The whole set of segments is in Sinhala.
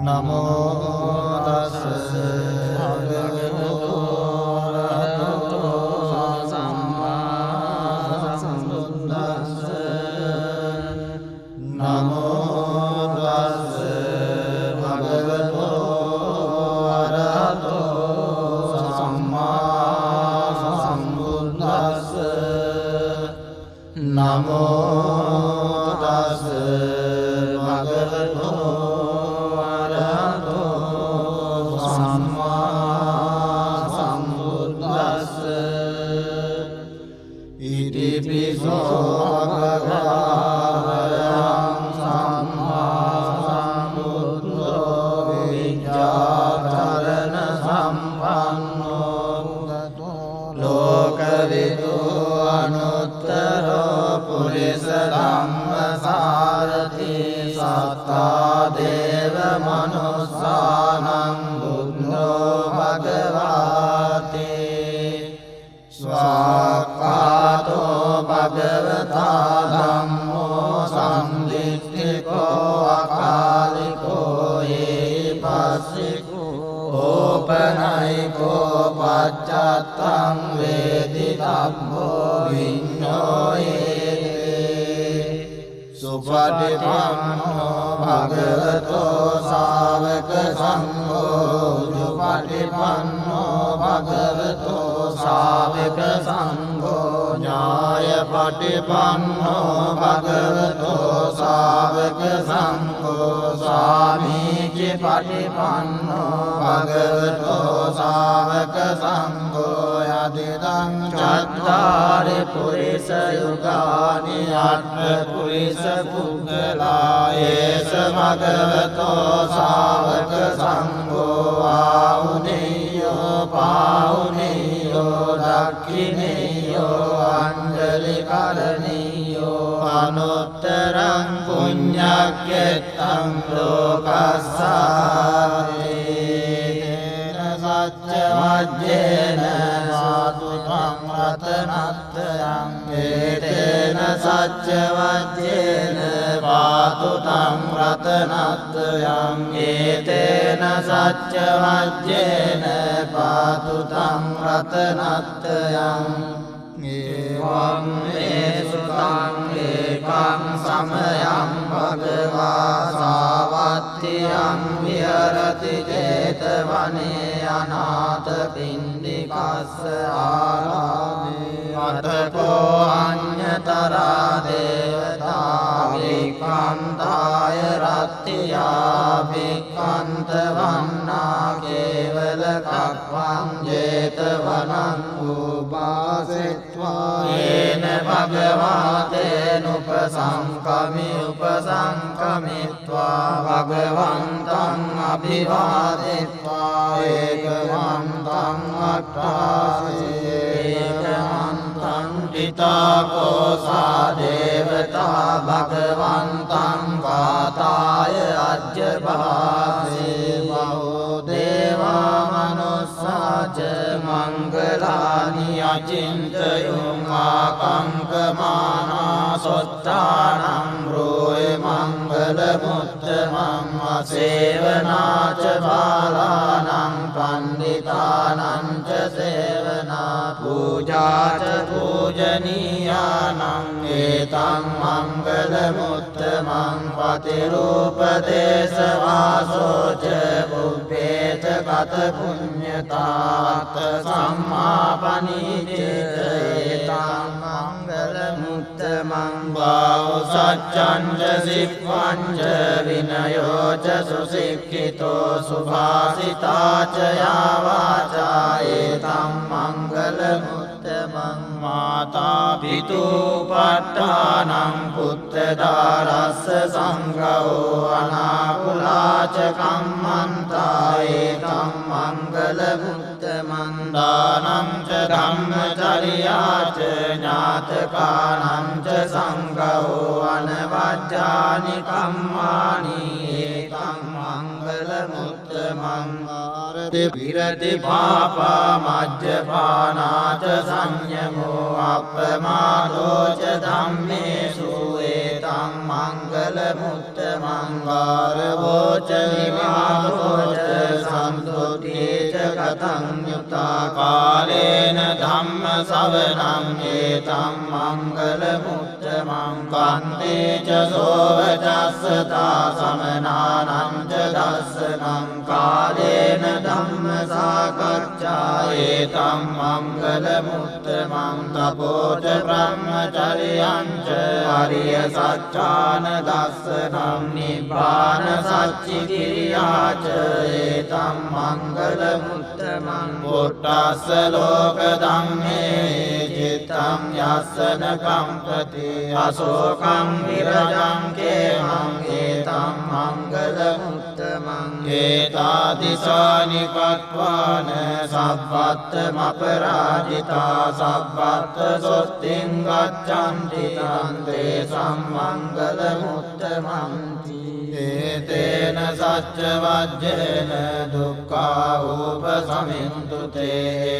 නමෝ තස්ස භගවතු අරහතෝ සම්මා සම්බුද්දස්ස නමෝ තස්ස භගවතු අරහතෝ සම්මා සම්බුද්දස්ස නමෝ තස්ස භගවතු දේව මනුස්සානං බුද්ධෝ භගවාති ස්වාක්ඛාතෝ භගවතා ධම්මෝ සම්දිට්ඨිකෝ අකාලිකෝ ඒපස්සිකෝ ඕපනයිකෝ පච්චත්තං වේදිතබ්බෝ විඤ්ඤෝ සුපටිපන්නෝ භගවතෝ ශාවක සංඝෝ සුපටිපන්නෝ භගවතෝ ශාවක සංඝෝ ඥායපටිපන්නෝ භගවතෝ ශාවක සංඝෝ සාමීචි පටිපන්නෝ භගවතෝ ශාවක සංඝෝ යදිදං චත්තාරි පුරිස යුගානි අට්ඨ පුරිස පුද්ගලායේස භගවතෝ ශාවක සංඝෝ ආහුනේයෝ පාහුනේයෝ දක්ඛිනේයෝ අංජලි කරණීයෝ අනුත්තරං පුඤ්ඤක්ඛෙත්තං ලෝකස්සාති සච්ච මජ්ජේන සාතුතං රතනත්තයං ඒතේන සච්ච වජ්ජේන පාතුතං රතනත්තයං ඒතේන සච්ච වජ්ජේන පාතුතං රතනත්තයං ඒවං මේ සුතං ඒකං සමයං භගවා සාවත්තියං විහරති 제තවනේ අනාථ පින්ඩිකස්ස ආරාමේ අතකෝ අඤ්ඤතරා දේවතා වික්ඛන්තාය රත්ත්‍යා වික්ඛන්ත වන්නා කේවල කප්පං 제තවනං උපාසෙත්වා යේන භගවාතේන උපසංකමි උපසංකමිත්වා භගවන්තං අභිවාදිත්වා ඒකවන්තං අට්ඨාසී ඒකවන්තං පිතාකෝ සා දේවතා භගවන්තං වාතාය අජ්ජභාසේ බහෝ දේවා මනුස්සාච මංගලානි අචින්තයුං ආකංකමානා සොත්තානං රෝය මංගල මුත්තමං අසේවනාච බාලානං පණ්ඩිතානං ච සේවනා පූජාච පූජනීයානං ඒතං මංගල මුත්තමං පතිරූපදේශ වාසෝච බුප්පේත කත පුඤ්ඤතාත් සම්මාපනීචේත ඒතං මංගල මුත්තමං බාහු සච්ඡං ච සික්ඛං ච විනයෝ ච සුසික්ඛිතෝ සුභාසිතා ච යාවාචා ඒතං මංගල මුත්තමං මාතා පිතූපට්ඨානං පුත්‍රදාරස්ස සංඝෝ අනාකුලාච කම්මන්තා ඒතං මංගල මුත්තමං දානං ච ධම්මචර්යාච ඥාතකානං ච සංඝෝ අනවජ්ජානි කම්මානි ඒතං මංගල මුත්තමං ආරති විරති පාපා මජ්ජපානාච සංයමෝ අප්පමාදෝ ච ධම්මේසු ඒතං මංගල මුත්තමං ආරවෝ च निवासो च सन्तुष्टे च कथं युता कालेन धम्मसवनं एतं मङ्गलमुत्तमं वन्दे च सोवचस्सता समनानं च दर्शनं कालेन धम्मसाकच्छा एतं मङ्गलमुत्तमं तपो च ब्रह्मचर्यं च आर्यसत्यानदर्शनं निब्बानसच्चिक्रिया च एतं मङ्गलमुत्तमं पुट्टस्य लोकधम्मे चित्तं यस्य न कम्पति अशोकं विरजं खेमं एतं मङ्गलमुत्तमम् एतादृशानि कृत्वान सब्बत्तमपराजिता सब्बत्तसुष्टिं गच्छन्ति तं तेषां मङ्गलमुत्तमम् एतेन सच्चवज्रेण दुःखा उपशमन्तु ते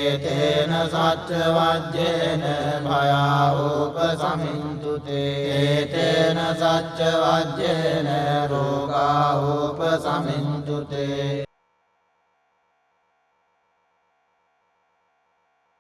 एतेन सच्चवज्रेण भया उपशमन्तु ते एतेन सच्चवज्रेण रोगा उपशमन्तु ते